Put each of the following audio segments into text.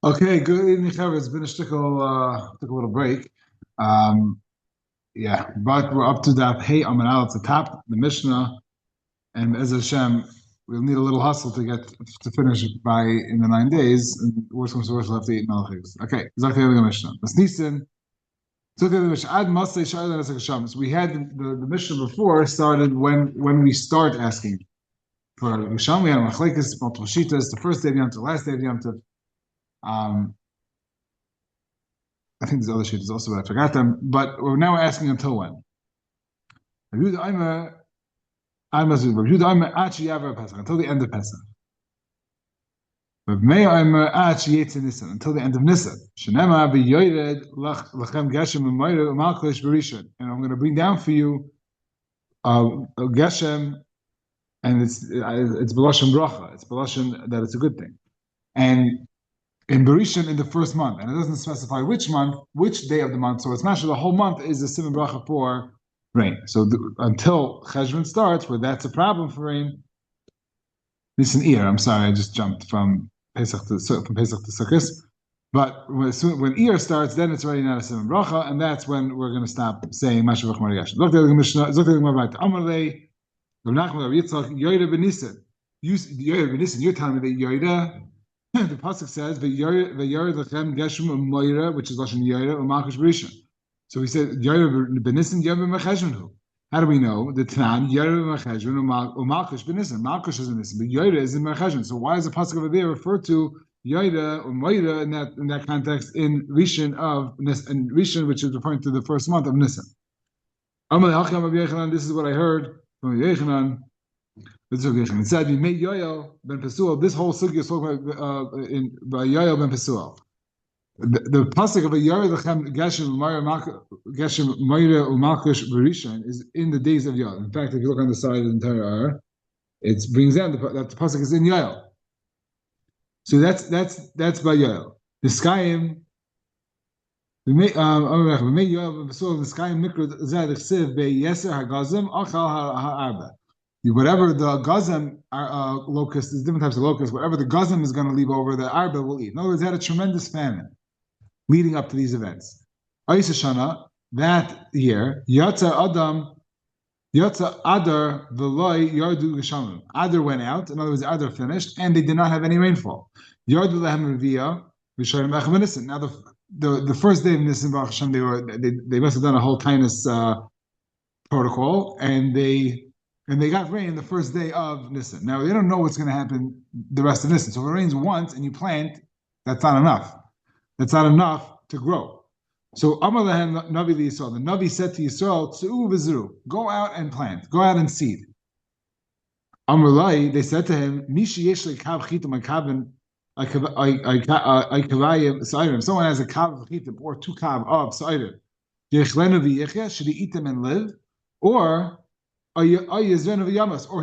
Okay, good evening, Trevor. It's been took a little break. Um, yeah, but we're up to that. Hey, Amanal at the top, the Mishnah, and as Hashem, we'll need a little hustle to finish by in the 9 days. And worst comes to worst, we'll have to eat Malachis. Okay, exactly the Mishnah. That's Nisan. So the Mishnah. Ad Masay Shailan as Hashem. So we had the Mishnah before started when we start asking for Hashem. We had Machlekes, multiple Shitas, the first day of Yom Tov, the last day of Yom Tov. Um, I think there's other sheets also, but I forgot them. But we're now asking until when? Until the end of Pesach. Until the end of Nisan. And I'm going to bring down for you Geshem, and it's B'lashon Bracha. It's B'lashon that it's a good thing. And in Berishan in the first month, and it doesn't specify which month, which day of the month. So it's actually the whole month is a simon bracha for rain. So until Cheshvan starts, where that's a problem for rain. Nisan Iyar. I'm sorry, I just jumped from Pesach to Sukkot. But when Iyar starts, then it's already not a simon bracha, and that's when we're going to stop saying Mashavach Mariyash. Look at the Mishnah. Look at the Gemara. Amalei, Rav Nachman, Rav Yitzchak, Yoida b'Nisan. Yoida b'Nisan. You're telling me that Yoida. The pasuk says "V'yared lechem geshem u'moira," which is lashon Yoida u'malchush b'rishon. So he said Yoida b'Nisan Yoida b'Cheshvan. How do we know the Tanan Yoida b'Cheshvan u'malchush b'Nisan? Malchush is in Nisan, but Yoida is in B'Cheshvan. So why is the pasuk over there refer to Yoida or Moira in that context in Rishon of Nisan, Rishon, which is referring to the first month of Nisan? This is what I heard from Yechanan. It said we made Yoel ben Pesuel. This whole sugya is spoken by Yoel ben Pesuel. The pasuk of a Yoel lechem geshem moira u'malchush b'rishon is in the days of Yoel. In fact, if you look on the side of the entire ayah, it brings down that the pasuk is in Yoel. So that's by Yoel. The Skayim. We made Yoel ben Pesuel. The Skayim mikra zed chsiv be yeser hagazim achal ha'arba. Whatever the gazam locust, there's different types of locusts. Whatever the gazam is going to leave over, the arba will eat. In other words, they had a tremendous famine leading up to these events. Ayis Shana, that year, Yatza Adar Veloy Yardu Geshamim. Adar went out. In other words, Adar finished, and they did not have any rainfall. Yardu Lehem Revia V'Sharim Echem Nisan. Now the first day of Nisan Baruch Hashem, they must have done a whole tinus protocol, and they got rain the first day of Nisan. Now, they don't know what's going to happen the rest of Nisan. So if it rains once and you plant, that's not enough. That's not enough to grow. So Amar Lehem Navi Yisrael. The Navi said to Yisrael, Tzu'u v'zru, go out and plant, go out and seed. Amar Lai, they said to him, Mishi yesh le'kav chitim ha'kavin ha'kavayim sa'irim. If someone has a kav of chitim or two kav of sa'irim, yechlenu v'yechya, should he eat them and live? Or he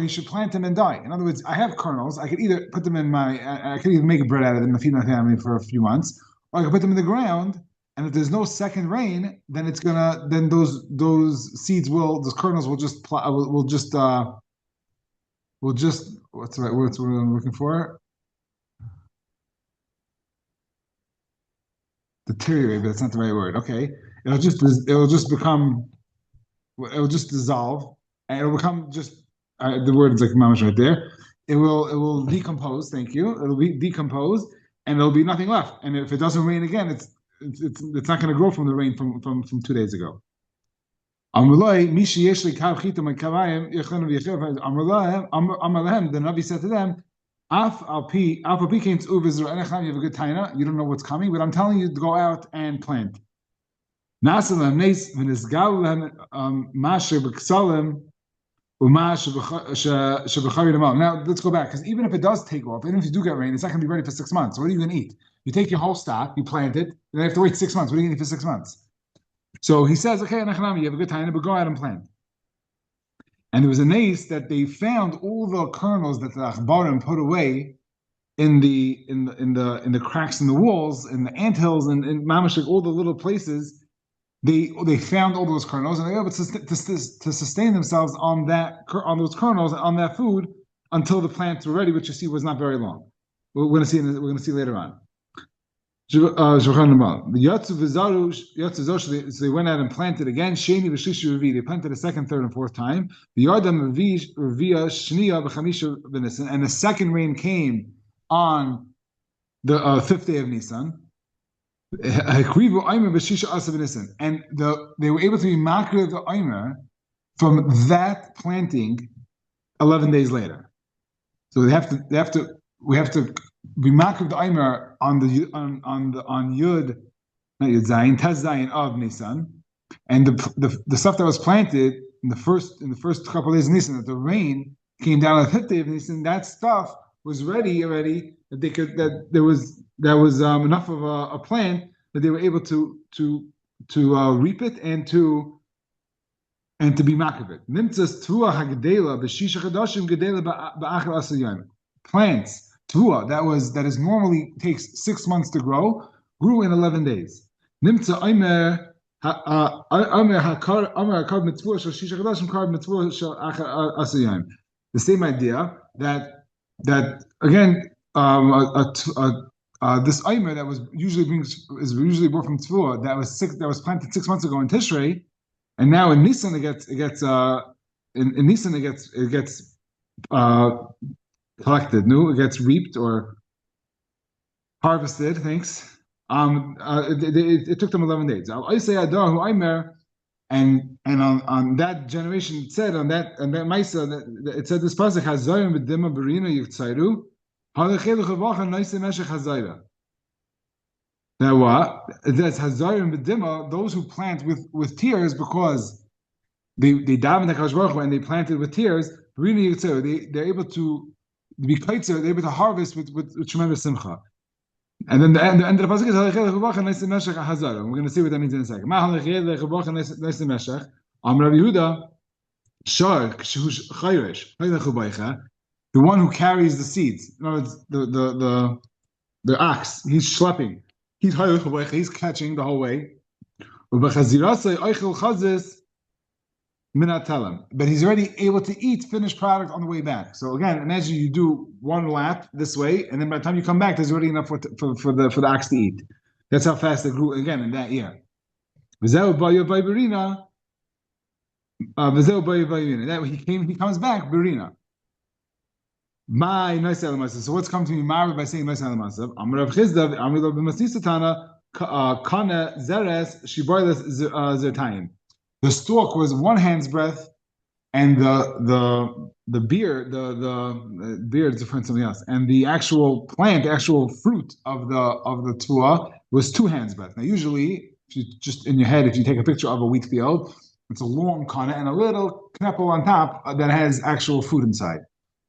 should plant them and die. In other words, I have kernels. I could either put them I could either make bread out of them and feed my family for a few months, or I could put them in the ground. And if there's no second rain, then those seeds those kernels will just what's the right word? What I'm looking for? Deteriorate, but that's not the right word. Okay, it'll just dissolve. And it will become just the word is like mamash right there. It will decompose. Thank you. It'll be decomposed, and there'll be nothing left. And if it doesn't rain again, it's not going to grow from the rain from 2 days ago. The Navi said to them, you have a good taina. You don't know what's coming, but I'm telling you to go out and plant. Now let's go back, because even if it does take off, even if you do get rain, it's not going to be ready for 6 months. So what are you going to eat? You take your whole stock, you plant it, and then you have to wait 6 months. What are you going to eat for 6 months? So he says, okay, you have a good time, but go out and plant. And there was a nace that they found all the kernels that the Achbarim put away in the cracks in the walls, in the anthills, and in Mamashik, all the little places. They found all those kernels, and they were able to sustain themselves on those kernels, on that food, until the plants were ready, which you see was not very long. We're going to see later on. So they went out and planted again. Sheni v'shlishi revi. They planted a second, third, and fourth time. And the second rain came on the fifth day of Nisan. And they were able to be makir the Omer from that planting 11 days later. So we have to be makir the Omer on Yud, not Yud Zayin, Tez Zayin of Nisan, and the stuff that was planted in the first couple of days of Nisan, that the rain came down on the fifth day of Nisan, that stuff was ready already, that there was enough of a plant that they were able to reap it and to be makir it. Nimtzas tuah hagedela b'shisha chadashim gedela ba'achar asayim. Plants tuah that is normally takes 6 months to grow, grew in 11 days. Nimtza omer hakar mitzvah shel shisha chadashim kar mitzvah shel achar asayim. The same idea that again this Omer that is usually brought from Tzvua that was planted 6 months ago in Tishrei, and now in Nisan it gets collected. It gets reaped or harvested. Thanks. It took them 11 days. And on that generation it said on that Maisa it said this pasuk Hazarim b'dima berina yitzayru. Now what? That's Hazarim b'dima, those who plant with tears because they daven the Kadosh Baruch Hu and they planted with tears. They're able to be kaitzer, they're able to harvest with tremendous simcha. And then the end of the pasuk is Hazarim. We're going to see what that means in a second. Amar Yehuda, Shar kshush chayresh, the one who carries the seeds. In other words, the ox, he's schlepping. He's catching the whole way. But he's already able to eat finished product on the way back. So again, imagine you do one lap this way, and then by the time you come back, there's already enough for the ox to eat. That's how fast it grew again in that year. That he comes back, Berina. My nice elamasa. So what's come to me married by saying nice elamasa? Amrav Chizdav, Amrilav b'masisatana, kana zeres shibarles zertayim. The stalk was 1 hand's breadth, and the beard, the beard is different from something else, and the actual plant, the actual fruit of the tuah was 2 hands breadth. Now usually, if you just in your head, if you take a picture of a wheat field, it's a long kana and a little kneppel on top that has actual food inside.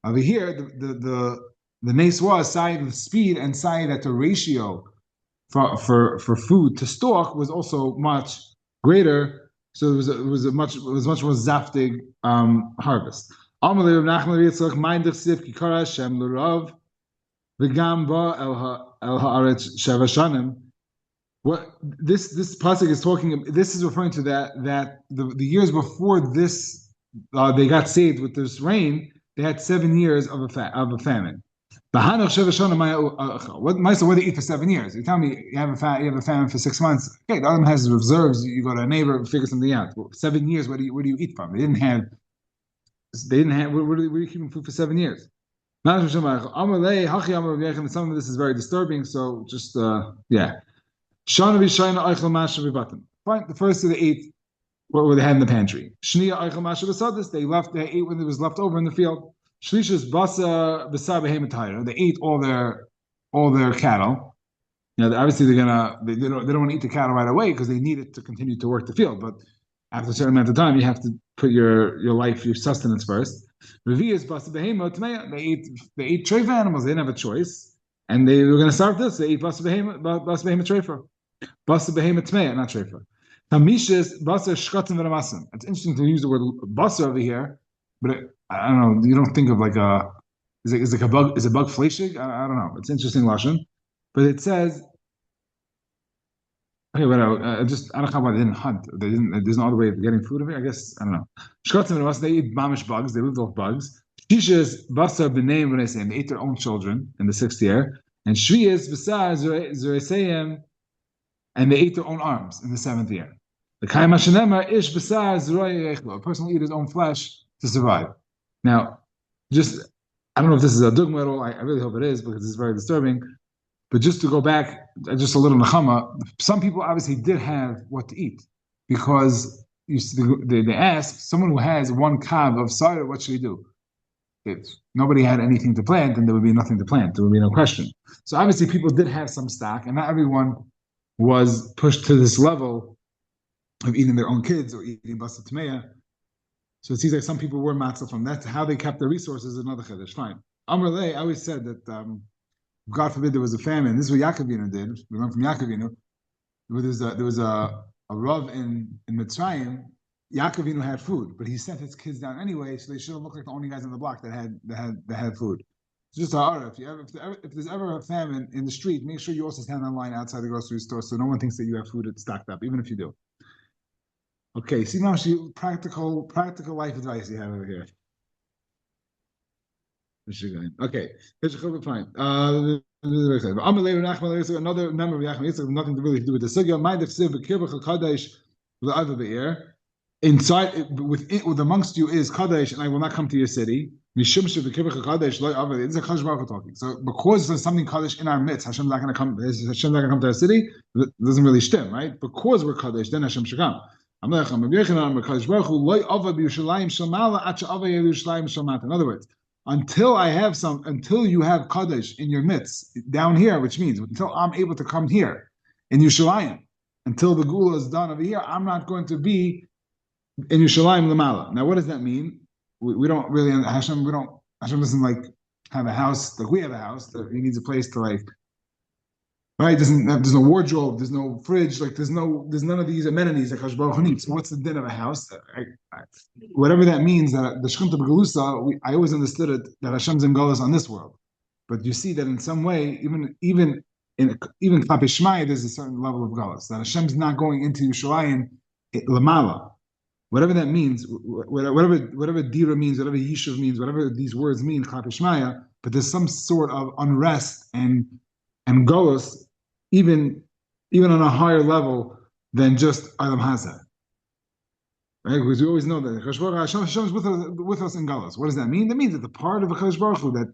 Over here, the nace was side with speed and side that the ratio for food to stalk was also much greater. So it was much more zaftig harvest. What this pasuk is talking, this is referring to that the years before this they got saved with this rain. They had 7 years of a famine. What do they eat for 7 years? You tell me you have a famine for 6 months. Okay, the other one has reserves. You go to a neighbor, figure something out. 7 years, where do you eat from? They didn't have. Where are you keeping food for 7 years? Some of this is very disturbing. So just yeah. Fine. The first of the 8. What they had in the pantry. Shniya eichel masha v'sadis. They ate when it was left over in the field. Shlishas basa b'sa behematayra. They ate all their cattle. Obviously they don't want to eat the cattle right away because they need it to continue to work the field. But after a certain amount of time, you have to put your life, your sustenance first. Revius basa behema tmeya. They ate treifa animals. They didn't have a choice, and they were going to start this. They ate basa behema treifa, basa behema tmeya, not treifa. It's interesting to use the word basar over here, but I don't know. You don't think of like a is a bug fleshig? I don't know. It's interesting lashon, but it says okay. But I don't know why they didn't hunt. There's no other way of getting food over here. I guess I don't know. They eat mamish bugs. They lived off bugs. Shishas basar b'neim when they ate their own children in the 6th year. And Shvi is V'sar Zereseyim, and they ate their own arms in the 7th year. The Kaim Hashanema Ish V'sar Zeroy. A person will eat his own flesh to survive. Now, just I don't know if this is a dogma at all. I really hope it is because it's very disturbing. But just to go back, just a little nechama, some people obviously did have what to eat because they ask someone who has one kav of cider, what should he do? If nobody had anything to plant, then there would be nothing to plant. There would be no question. So obviously people did have some stock, and not everyone was pushed to this level of eating their own kids or eating basa tmeya. So it seems like some people were matzah from that. How they kept their resources is another chiddush. Fine. Amr Lei, I always said that God forbid there was a famine. This is what Yaakovinu did. We learned from Yaakovinu. There was a rav in Mitzrayim. Yaakovinu had food, but he sent his kids down anyway, so they should have looked like the only guys on the block that had food. It's just a if there's ever a famine in the street, make sure you also stand on line outside the grocery store so no one thinks that you have food stocked up, even if you do. Okay, see now practical life advice you have over here. Okay, fine. Another member of Yachim Yitzchak, nothing to really do with the sugya. Inside, with amongst you is Kadesh, and I will not come to your city. This is a Kadosh Baruch Hu talking. So because there's something Kadesh in our midst, Hashem's not going to come. Hashem's not going to come to our city. It doesn't really stem, right? Because we're Kadesh, then Hashem should come. In other words, until you have Kadesh in your midst, down here, which means until I'm able to come here in Yerushalayim, until the Gula is done over here, I'm not going to be in Yerushalayim Lamala. Now, what does that mean? We don't really, Hashem doesn't like have a house, like we have a house, he needs a place to like, right? There's no wardrobe, there's no fridge, like there's none of these amenities that Kadosh Baruch Hu needs. So what's the din of a house? Whatever that means, that the Shkunta B'Galusa, I always understood it that Hashem's in Galus on this world. But you see that in some way, even Klape Shmai, there's a certain level of Galus, that Hashem's not going into Yerushalayim Lamala. Whatever that means, whatever Dira means, whatever Yishuv means, whatever these words mean, Klape Shmaya, but there's some sort of unrest and Galus, even on a higher level than just Adam Hazeh. Right? Because we always know that Hashem is with us in Galus. What does that mean? That means that the part of Kadosh Baruch Hu, that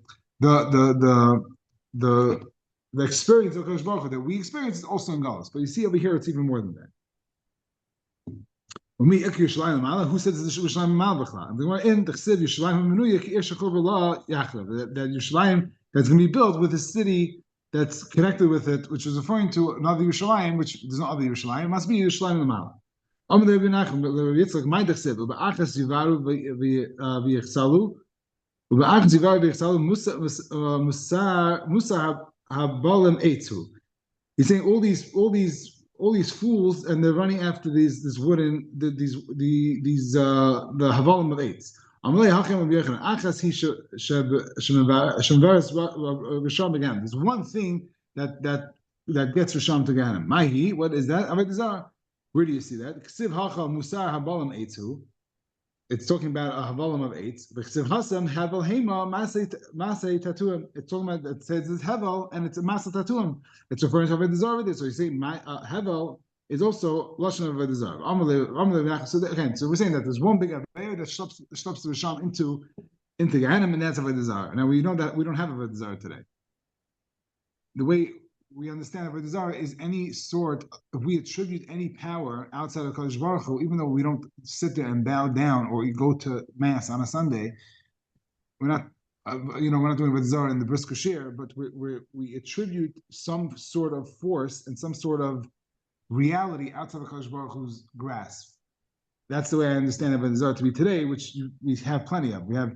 the experience of Kadosh Baruch Hu that we experience is also in Galus. But you see over here, it's even more than that. Who says this Yerushalayim Mal B'chla? And we're in the Chsiv Yerushalayim Menuya Ki Ir Shachor B'La Yachlev. That Yerushalayim that's going to be built with a city that's connected with it, which is referring to another Yerushalayim, which there's no other Yerushalayim. It must be Yerushalayim Mal. Amar Rabbi Nachman, Rabbi Yitzchak, my Chsiv U'Ba'achas Yivaru V'Yichsalu U'Ba'achas Yivaru V'Yichsalu Musa Habalim Eitzu. He's saying all these fools, and they're running after the havalim of eights. There's one thing that gets Risham to Ganem. Mahi, what is that? Where do you see that? It's talking about a havalim of eights. It's talking about, it says it's hevel and it's a masa tatuim. It's referring to Avodah Zarah with it. So you say hevel is also lashon of Avodah Zarah. So we're saying that there's one big avayah that schleps the Risham into Gehenna, and that's Avodah Zarah. Now we know that we don't have Avodah Zarah today. The way we understand Avodah Zarah is any sort, if we attribute any power outside of Kadosh Baruch Hu, even though we don't sit there and bow down or go to Mass on a Sunday, we're not doing Avodah Zarah in the Bris Kosher, but we attribute some sort of force and some sort of reality outside of Kadosh Baruch Hu's grasp. That's the way I understand Avodah Zarah to be today, which we have plenty of. We have,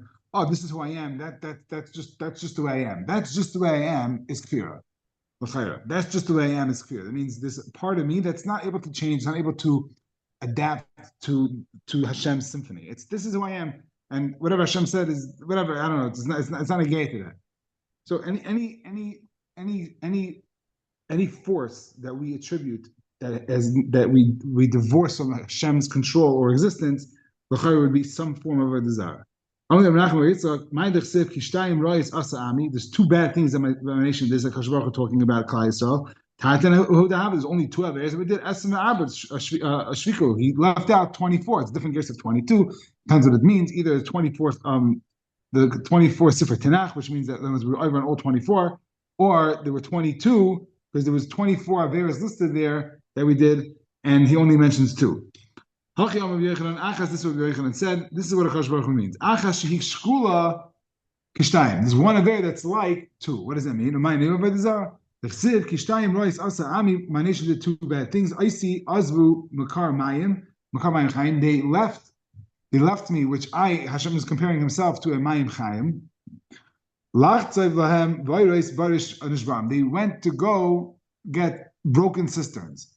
this is who I am. That's just the way I am. That's just the way I am is kfirah. That's just the way I am is clear. That means this part of me that's not able to change, not able to adapt to Hashem's symphony. This is who I am, and whatever Hashem said is whatever. I don't know. It's not a gate to that. So any force that we attribute that we divorce from Hashem's control or existence, would be some form of a desire. There's two bad things that my nation. There's a Kadosh Baruch Hu talking about Klal Yisrael. There's only 2 averes. We did Esem Abed Shviku. He left out 24. It's different gears of 22. Depends what it means. Either the 24th, the 24th Sifra Tanakh, which means that we were over on all 24, or there were 22 because there was 24 averes listed there that we did, and he only mentions 2. This is what Yochanan said. This is what a Kadosh Baruch Hu means. Achas shehik shkula kishtayim. There's one aver that's like 2. What does that mean? My name of the Chsiv kishtayim rois asa ami. My nation did 2 bad things. I see azvu makar mayim chayim. They left me, which Hashem is comparing himself to a mayim chayim. Lachtzayv lahem vayreis barish anishbam. They went to go get broken cisterns.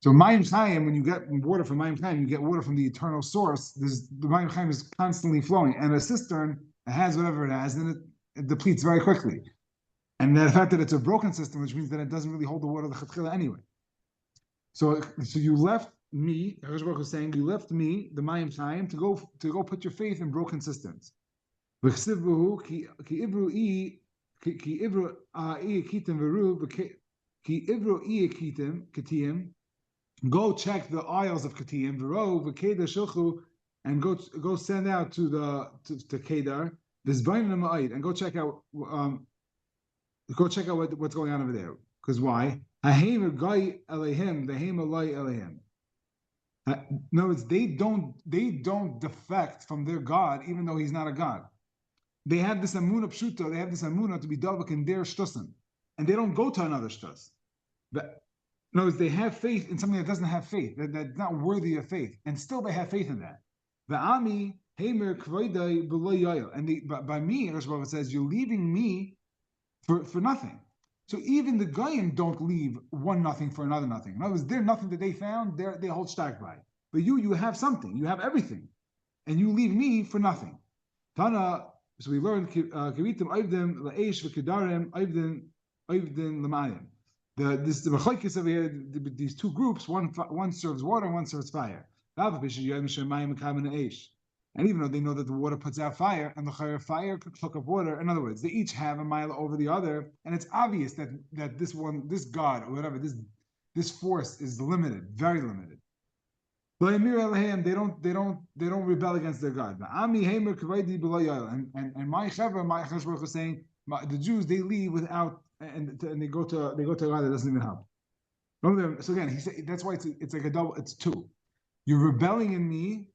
So Mayim Chaim, when you get water from Mayim Chaim, you get water from the eternal source. The Mayim Chaim is constantly flowing, and a cistern has whatever it has, and it depletes very quickly. And the fact that it's a broken cistern, which means that it doesn't really hold the water of the Chatchila anyway. So you left me, Hakadosh Baruch Hu is saying, you left me, the Mayim Chaim, to go put your faith in broken cisterns. Go check the aisles of Ketiyim, and go send out to Kedar, and go check out what's going on over there. Because why? No, it's they don't defect from their God, even though he's not a God. They have this amuna pshuta, they have this amuna to be davak in their shtusim, and they don't go to another shtus. But in other words, they have faith in something that doesn't have faith, that's not worthy of faith, and still they have faith in that. V'ami heimer kvoidai b'lo yoyel, and by me, Rosh Baruch says, you're leaving me for nothing. So even the Goyim don't leave one nothing for another nothing. In other words, their nothing that they found, they hold stark by. But you have something, you have everything, and you leave me for nothing. Tana. So we learned kiritim oivdim la'esh v'kedarim oivdim l'mayim. The machlokes over here, these 2 groups, one serves water and one serves fire. And even though they know that the water puts out fire, and the fire could cook up water, in other words, they each have a mile over the other, and it's obvious that this God or whatever, this force is limited, very limited. They don't rebel against their God. And my Chakadosh Baruch Hu is saying, the Jews, they leave without, and they go to a God that doesn't even help. So again, he said that's why it's like a double. It's 2. You're rebelling in me.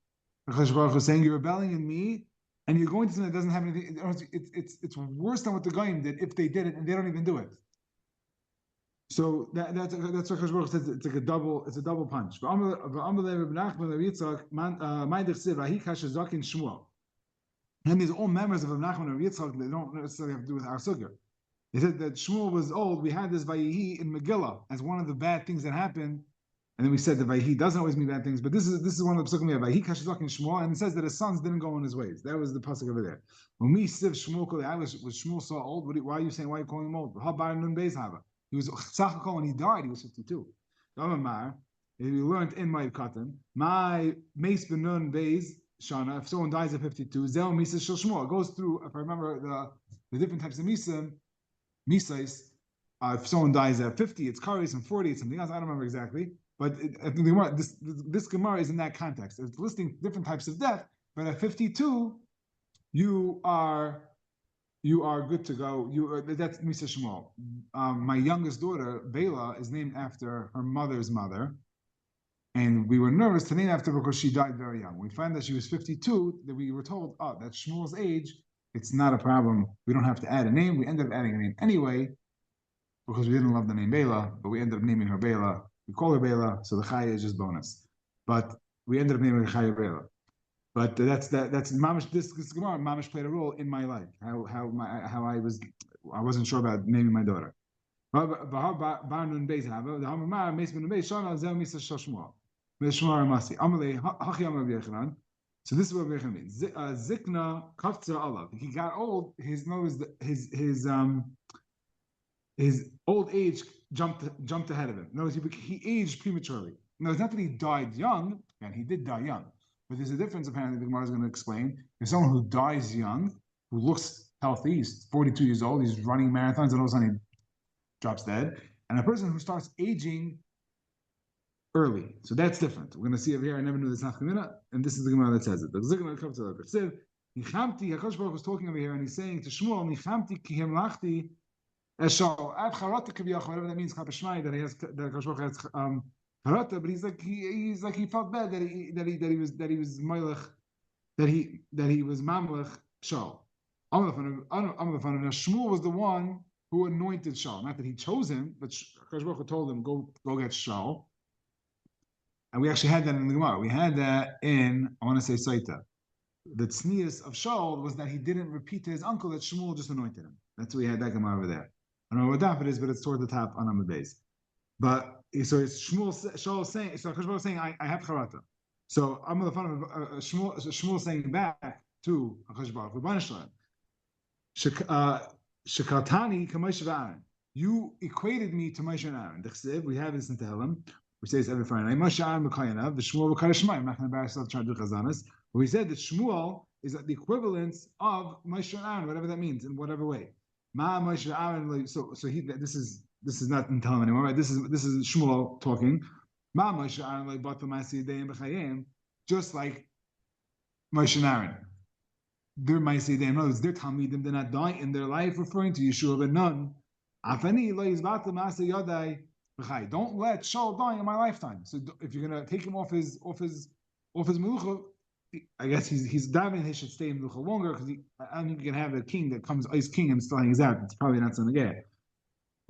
Chakadosh Baruch Hu is saying you're rebelling in me, and you're going to something that doesn't have anything. It's worse than what the Goyim did if they did it, and they don't even do it. So that's what Hakadosh Baruch Hu says. It's like a double. It's a double punch. And these are all members of Rav Nachman and Rav Yitzchak. They don't necessarily have to do with our sukkah. He said that Shmuel was old. We had this Vayihi in Megillah as one of the bad things that happened. And then we said that Vayihi doesn't always mean bad things, but this is one of the psukim we have. Vayihi Kashazak and Shmuel, and it says that his sons didn't go in his ways. That was the pasuk over there. When we siv Shmuel, was Shmuel so old? Why are you saying? Why are you calling him old? He was Tzachakol when he died. He was 52. We learned in my katan, my Meis Benun Beis Shana. If someone dies at 52, Zel Misa Shel Shmuel. It goes through. If I remember the different types of misais. If someone dies at 50, it's kares, and 40, it's something else. I don't remember exactly. But I think this Gemara is in that context. It's listing different types of death, but at 52, you are good to go. That's Misa Shmuel. My youngest daughter, Bela, is named after her mother's mother, and we were nervous to name after her because she died very young. We found that she was 52. That we were told, that's Shmuel's age. It's not a problem. We don't have to add a name. We ended up adding a name anyway because we didn't love the name Bela, but we ended up naming her Bela. We call her Bela, so the Chaya is just bonus. But we ended up naming her Chaya Bela. But that's Mamish. This Gemara, Mamish played a role in my life. How I wasn't sure about naming my daughter. So this is what Rabbi means. Zikna kaftzar alav. He got old. His old age jumped ahead of him. In other words, he aged prematurely. No, it's not that he died young, and he did die young, But there's a difference, apparently, the Gemara is going to explain. There's someone who dies young, who looks healthy, he's 42 years old, he's running marathons, and all of a sudden he drops dead. And a person who starts aging early. So that's different. We're going to see over here, I never knew this Nafkamina, and this is the Gemara that says it. The Gemara comes to the Siv. Nichamti, HaKadosh Baruch was talking over here, and he's saying to Shmuel, Nichamti ki hemlachti eshal ad charata kaviyach, whatever that means, Chapashmai, that he has, that HaKadosh Baruch has charata, but he's like he felt bad that he was Melech, that he was Mamlech Shaul. Shmuel was the one who anointed Shaul. Not that he chose him, but HaKadosh Baruch told him, go get Shaul. And we actually had that in the Gemara. We had that in, I want to say, Saita. The tznius of Shaul was that he didn't repeat to his uncle that Shmuel just anointed him. That's why we had that Gemara over there. I don't know what daf it is, but it's toward the top on Amud Beis. But so it's Shaul saying, so HaKadosh Baruch saying, I have charata. So I'm the fun of Shmuel saying back to HaKadosh Baruch Hu, Shekatani k'Moshe v'Aaron. You equated me to Moshe and Aaron. We have this in Tehillim. We say this every Friday. Moshe Aaron b'Kayanav, the Shmuel b'Karashmai. I'm not going to embarrass myself trying to do chazanas. But we said that Shmuel is the equivalence of Moshe and Aaron, whatever that means, in whatever way. Ma Moshe Aaron. So this is not in Tehillim anymore, right? This is Shmuel talking. Ma Moshe Aaron like b'Atam Ma'aseh Yadayim b'Chayim, just like Moshe and Aaron. Their Ma'aseh Yadayim, in other words, their Talmidim did not die in their life, referring to Yeshua ben Nun. Afani lo yizbata Ma'aseh Yadai. Don't let Shaul die in my lifetime. So if you're gonna take him off his melucha, I guess he's davening he should stay in melucha longer, because I don't think you can have a king that comes ice king and still hangs out. It's probably not something to get.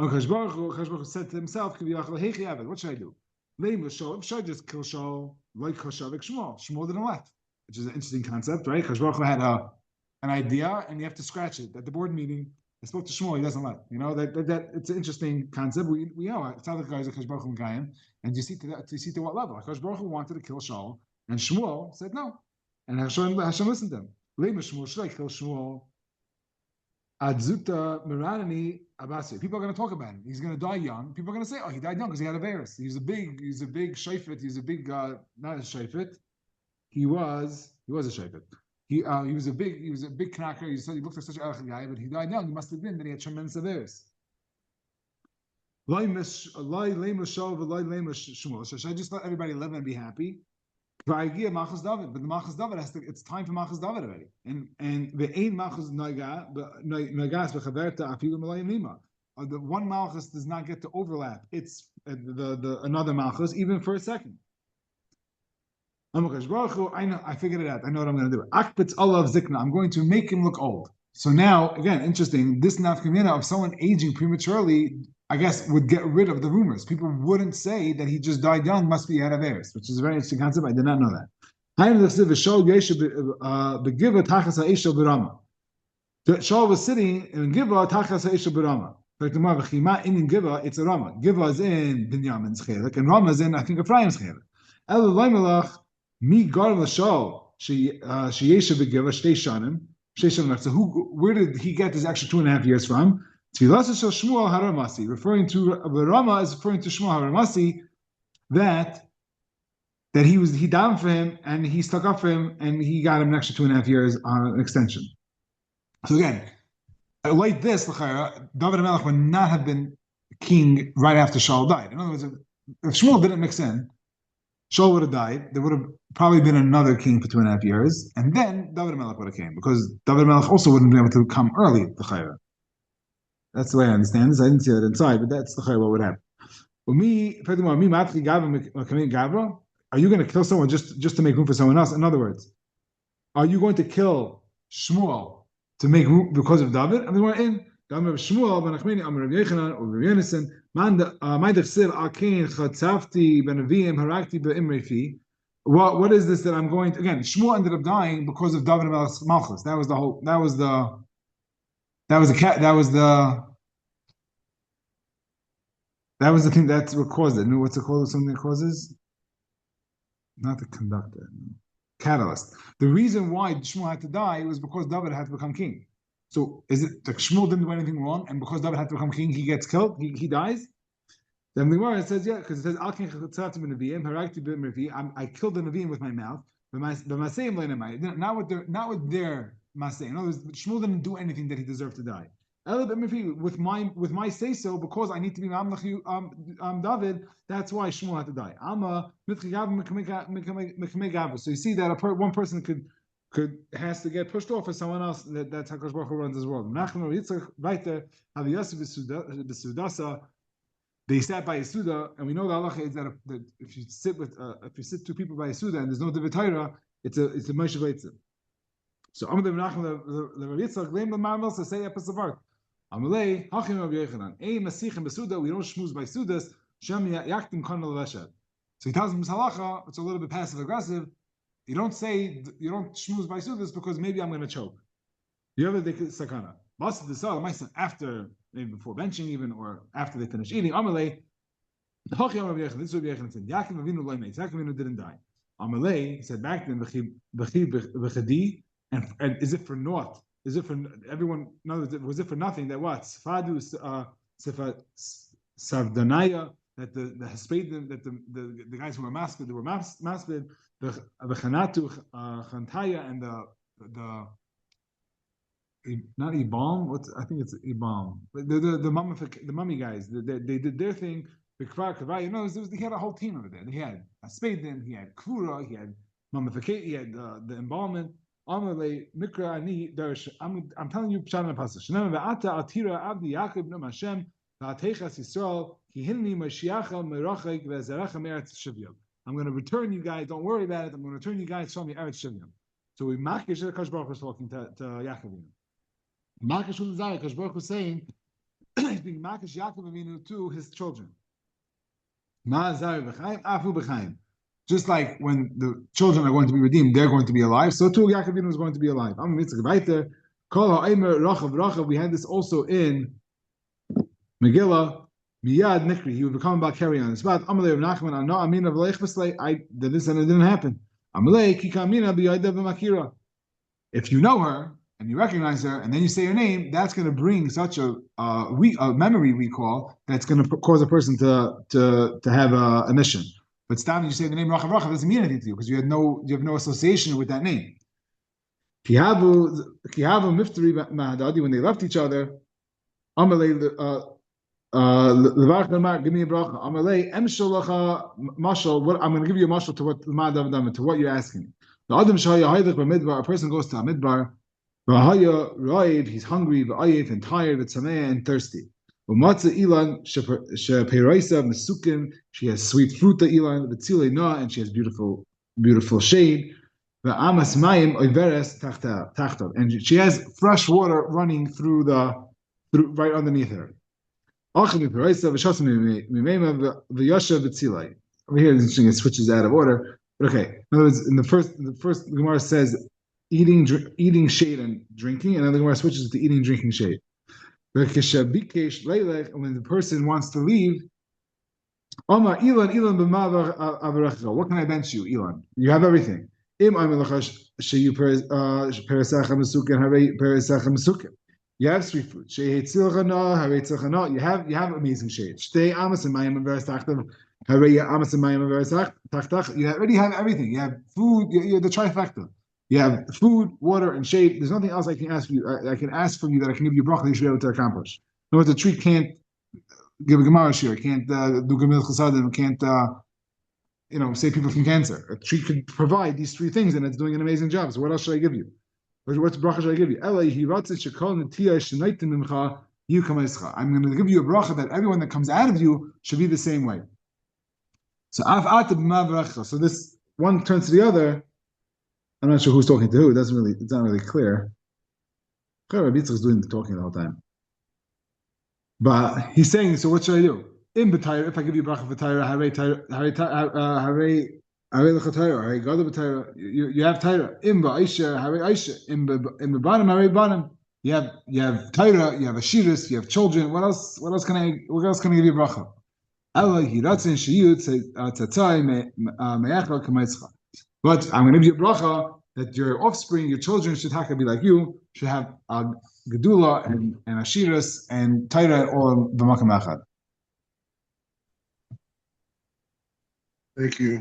Akash Baruch Hu said to himself, what should I do? If Shaul just kill Shaul like Chashavik Shmuel. Shmuel didn't left, which is an interesting concept, right? Akash Baruch Hu had an idea, and you have to scratch it at the board meeting. I spoke to Shmuel, he doesn't let. You know, that it's an interesting concept. We know it. It's how the guys are Akash Baruch Hu Gayim. And you see to what level. Akash Baruch Hu wanted to kill Shaul, and Shmuel said no. And Hashem listened to him. Lema Shmuel, should I kill Shmuel? Adzuta Miranani Abasi. People are going to talk about him. He's going to die young. People are going to say, oh, he died young because he had a virus. He's a big shayfet. He's a big, not a shayfet. He was a shayfet. He was a big knacker. He said he looked like such a guy, but he died young. He must have been that he had tremendous virus. Should I just let everybody live and be happy? But the Malchus David it's time for Malchus David already. And the ein Malchus Nagas bechaverta afilu malayim lima. The one Malchus does not get to overlap. It's the another Malchus even for a second. I figured it out. I know what I'm going to do. Akpitz olav zikna. I'm going to make him look old. So now, again, interesting. This nafkamina of someone aging prematurely, I guess, would get rid of the rumors. People wouldn't say that he just died young, must be out of heirs, which is a very interesting concept. I did not know that. Shaul was sitting in Giva, Tachas Ha'esha B'Rama. In Giva, it's a Rama. Giva is in Binyamin's Chelik, and Rama is in, I think, Ephraim's Chelik. El Laimelach, Mi Gar L'Shaul, Sheyesha B'Giva, Shtei Shanim. So where did he get this extra 2.5 years from? Shmuel Haramasi, referring to Rama is referring to Shmuel Haramasi, that he down for him and he stuck up for him and he got him an extra 2.5 years on an extension. So again, like this, David HaMelech would not have been king right after Shaul died. In other words, if Shmuel didn't mix in, Shaul would have died. There would have probably been another king for 2.5 years, and then David HaMelech would have came, because David HaMelech also wouldn't be able to come early. That's the way I understand this. I didn't see that inside, but that's the what would happen. Are you going to kill someone just to make room for someone else? In other words, are you going to kill Shmuel to make room because of David? And we're in Shmuel ben Achmeni Amar Rav Yechanan or Rav Yonasan What is this that I'm going to, again, Shmuel ended up dying because of David HaMelech's Malchus. That was the thing that's what caused it. What's it called? Something that causes? Not the conductor. Catalyst. The reason why Shmuel had to die was because David had to become king. So is it like Shmuel didn't do anything wrong, and because David had to become king, he gets killed? He dies? Then the Gemara says, yeah, because it says, I killed the Nevi'im with my mouth. Not with their masay. In other words, Shmuel didn't do anything that he deserved to die. With my say so, because I need to be David, that's why Shmuel had to die. So you see that one person has to get pushed off for someone else. That's how Hakadosh Baruch Hu runs his world. They sat by Yisuda, and we know the halacha is that if you sit two people by Yisuda and there's no Divrei Torah, it's a Moshe Veitzim. So Amar Menachem Rav Yitzchak Leim L'Ma'amel to say episavart. Amalei Hachim Rav Yochanan Ein Masichem Besuda. We don't shmooze by Sudas. Shem Yaktim Kan L'Veshet. So he tells him this halacha. It's a little bit passive aggressive. You don't shmooze by Sudas because maybe I'm going to choke. You have a sakana. Basa Desal after. Maybe before benching even, or after they finish eating. Amalei, this is what Yechon said. Yaakov Avinu loy meitz. Yaakov Avinu didn't die. Amalei, he said back then, v'chadi, and is it for naught? Is it for everyone? In other words, was it for nothing? That what? Sfadu, savdanaya, that the haspedim, that the guys who were maspid, they were maspid, the chanatu, chantaya, and the not Ibam, I think it's Ibam. The mummy guys, they did their thing. He had a whole team over there. He had a spadin, he had klura, he had mummification, he had the embalmment. I'm telling you, Pshat and Pasuk. I'm going to return you guys. Don't worry about it. I'm going to return you guys. Show me Eretz Shivim. So we makish the Hakadosh Baruch Hu was talking to Yaakov. Makish Ulazai, Hakadosh Baruch Hu was saying he's being makish Yaakov Avinu to his children. Just like when the children are going to be redeemed, they're going to be alive. So too, Yaakov Avinu is going to be alive. We had this also in Megillah. Miyad Nikri, he would become about carrying on the spot. Amalei of Nachman, I'm not Amin of Leich Beslei. I did this and it didn't happen. Amalei Kikamina B'Yayda B'Makira. If you know her and you recognize her, and then you say her name, that's going to bring such a memory recall that's going to cause a person to have a mission. But Stam, you say the name Rachav doesn't mean anything to you because you have no association with that name. Kihavu Miftari Mahadadi, when they left each other, Amalei give me a bracha. Amalei emshalacha mashal. What I'm going to give you a mashal to what you're asking. The adam shaya haydach b'midbar. A person goes to a midbar. V'haya roiv. He's hungry, v'ayif and tired, v'tzameh and thirsty. V'matzah ilan shepeiraisa mesukim. She has sweet fruit. The ilan v'tzilei na, and she has beautiful shade. V'amas mayim oiveres tachtav, and she has fresh water running through right underneath her. Over here, it's interesting, it switches out of order. But okay, in other words, in the first Gemara says eating shade and drinking, and then the Gemara switches to eating, drinking shade. When the person wants to leave, what can I bench you, Elon? You have everything. You have sweet food. You have amazing shade. You already have everything. You have food. You're the trifecta. You have food, water, and shade. There's nothing else I can ask you. I can ask from you that I can give you bracha that you should be able to accomplish. No, what the tree can't give a gemara shir, can't do gemil chasadim, can't save people from cancer. A tree could provide these three things, and it's doing an amazing job. So what else should I give you? What's bracha should I give you? I'm going to give you a bracha that everyone that comes out of you should be the same way. So this one turns to the other. I'm not sure who's talking to who. It's not really clear. Rabbi Yitzchak is doing the talking the whole time. But he's saying, so what should I do? If I give you bracha for Torah, you have Torah. In the bottom, you have Torah, you have Ashiris, you have children. What else can I give you bracha? But I'm going to give you a bracha that your offspring, your children should be like you, should have Gedula and Ashiris and Torah all b'makam echad. Thank you.